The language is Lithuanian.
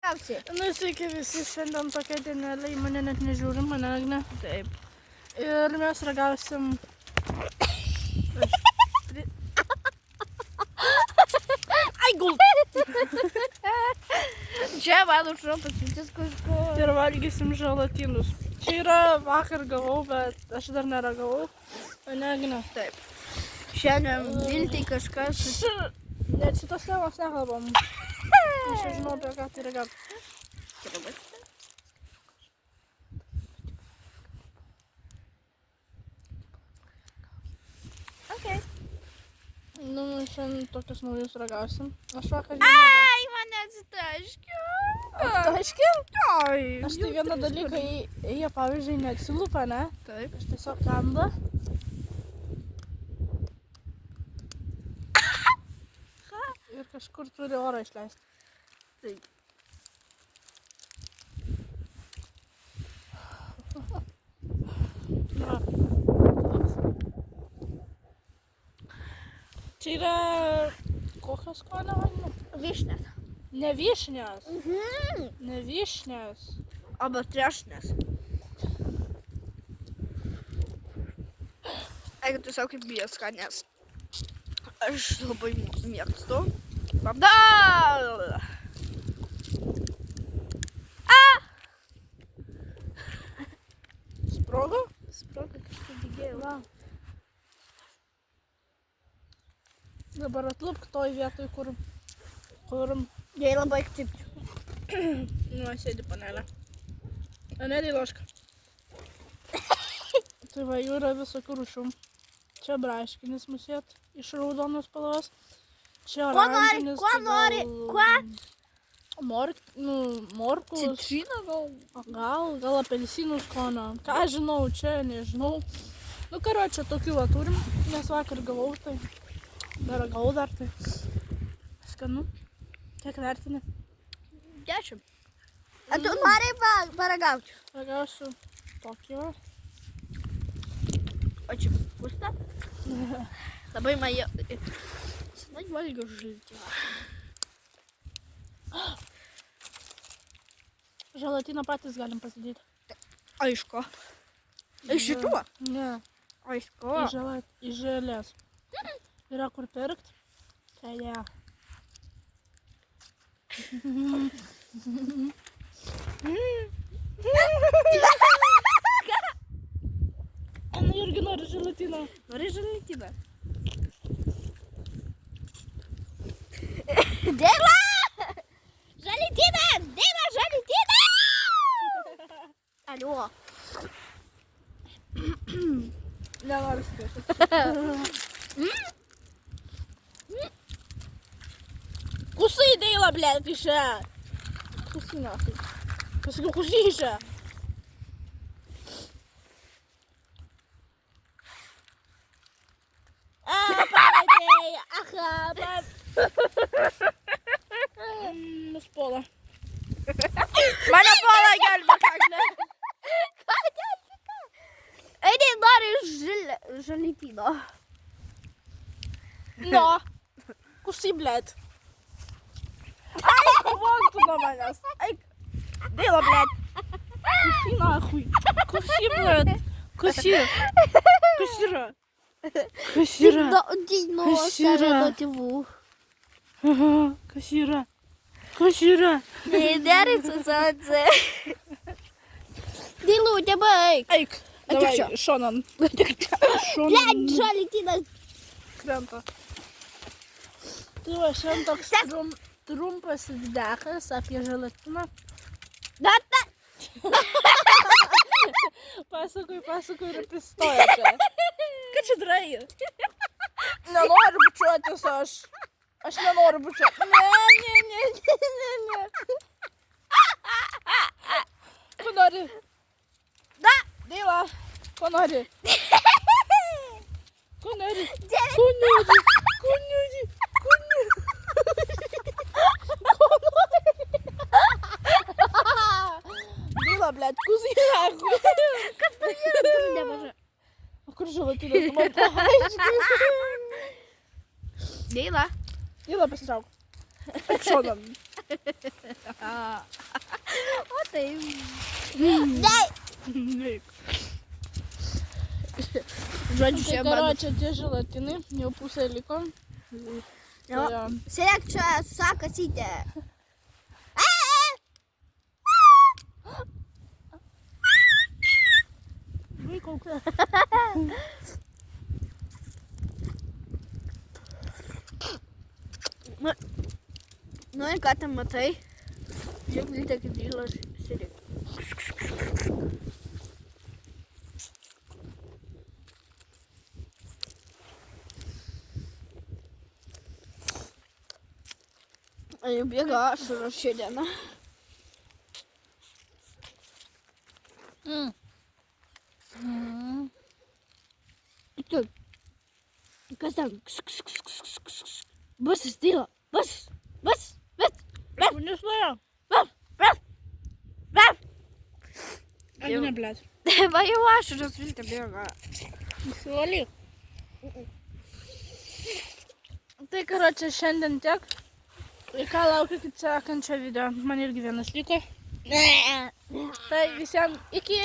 ragausi. Nu, sveiki visi, šiandien tokia dienelė, į mane net nežiūri, mane Agne. Taip. Ir mes ragausim... Ai, gul. Čia man užro pasiūtis kažko. Ir valgysim želatinus. Čia yra vakar gavau, bet aš dar neragavau. Mane Agne. Taip. Šiandien Viltai kažkas... Net šitos temos nekalbam. Aš jau žinau, apie ką tai ragauti. Okay. Nu, šiandien tokius naujus ragausim. Aš vakar Ai, mane atsitaškiu. Taškė? Ai. Aš tai vieną dalyką, jie pavyzdžiui neatsilupa, ne? Taip. Aš tiesiog kanda. Ir kažkur turi orą išleisti. Taip. Na. Čia yra kokios skonio vadinu? Vyšnės. Ne vyšnios. Mhm. Ne vyšnios. Arba trešnės. Eik tiesiog kaip bieska, nes aš labai mėgstu. Tada! Sprogo? Sproga kažkaip dygėjo. Va. Dabar atlupk toj vietoj, kur... Jei labai aktypčiau. Nu, sėdi panelė. Anelį loška. Tai va, jų yra visokių rūšių. Čia braškinis musėt iš raudonos spalvos. Čia Ko nori? oranžinis. Ko nori? Kuo? Morkus. Citriną gal? Gal apelsinų skonio. Ką žinau, čia nežinau. Nu, karočią, tokių va turim, nes vakar gavau, tai dar gavau dar, tai skanu. Kiek vertini? 10. A tu nori paragauti? Ragausiu tokį va. O čia pusta? Labai man jau... Senai valgiau žaltį. Želatiną patys galim pasidėti. Aišku. Iš šituo? Ne, Aišku. į želės. Yra kur pirkt. Tai ne. Nu, irgi nori želatiną. Nori žaltyną? Dėla! Žaltynas! Dėla žaltynas! Alio. Nenori spėti. Kusai Deila, blėt, kišė. Kusai nafai. Pasakiau, kusai kišė. Pamatėjai! Aha, Nuspola. Mane pola gelbė, Agne. Ką gelbė? Eidė nori žaltyno. No. Kusai, blėt. Ai, von tu nuo manęs. Eik. Deila, blėt. Kusai, nahui. Kusai, blėt. Kusai. Kas yra? Kas yra? Nuo save nuo tėvų. Kas yra? Kas yra? Neįdėrai su sadze. Dailutė, baig. Eik. Davai, šonan. Blėt, žaltynas. Krenta. Tai va, šiandien toks trumpas videkas apie želatiną. Data. Pasakui ir apie stoją čia. Ką čia darai? Nenoriu bučiuotis aš. Aš nenoriu bučiuotis. Ne. Ko nori? Da. Deila. Ko nori? Ko nori? Dėlė. Ko nori? Ko nori? Ko nori? Ko nori? Deila, blėt, kusai nahui. Kas tu turi nemaža? O kur želatinas? Tu man paaiškink. Deila. Deila, pasitrauk. Eik šonan. O taip. Žodžiu, Tai čia karočią tie želatinai, jau pusė liko. Jo. Tai, Sėdėk čia, sakasytė. Vaikaukia. Nu ir ką ten matai? Žiūrėk, lygiai kaip dylas sėdėk. Jau bėga ašaros šią dieną. Tu. Kas ten? Bus tyla. Bus. Neslėjo. Ar ne, blėt? Va jau ašaros viltė bėga. Įsivalyk. Tai karočią šiandien tiek. Ir ką laukiu iki sekančio video. Man irgi vienas liko. Tai visiems iki.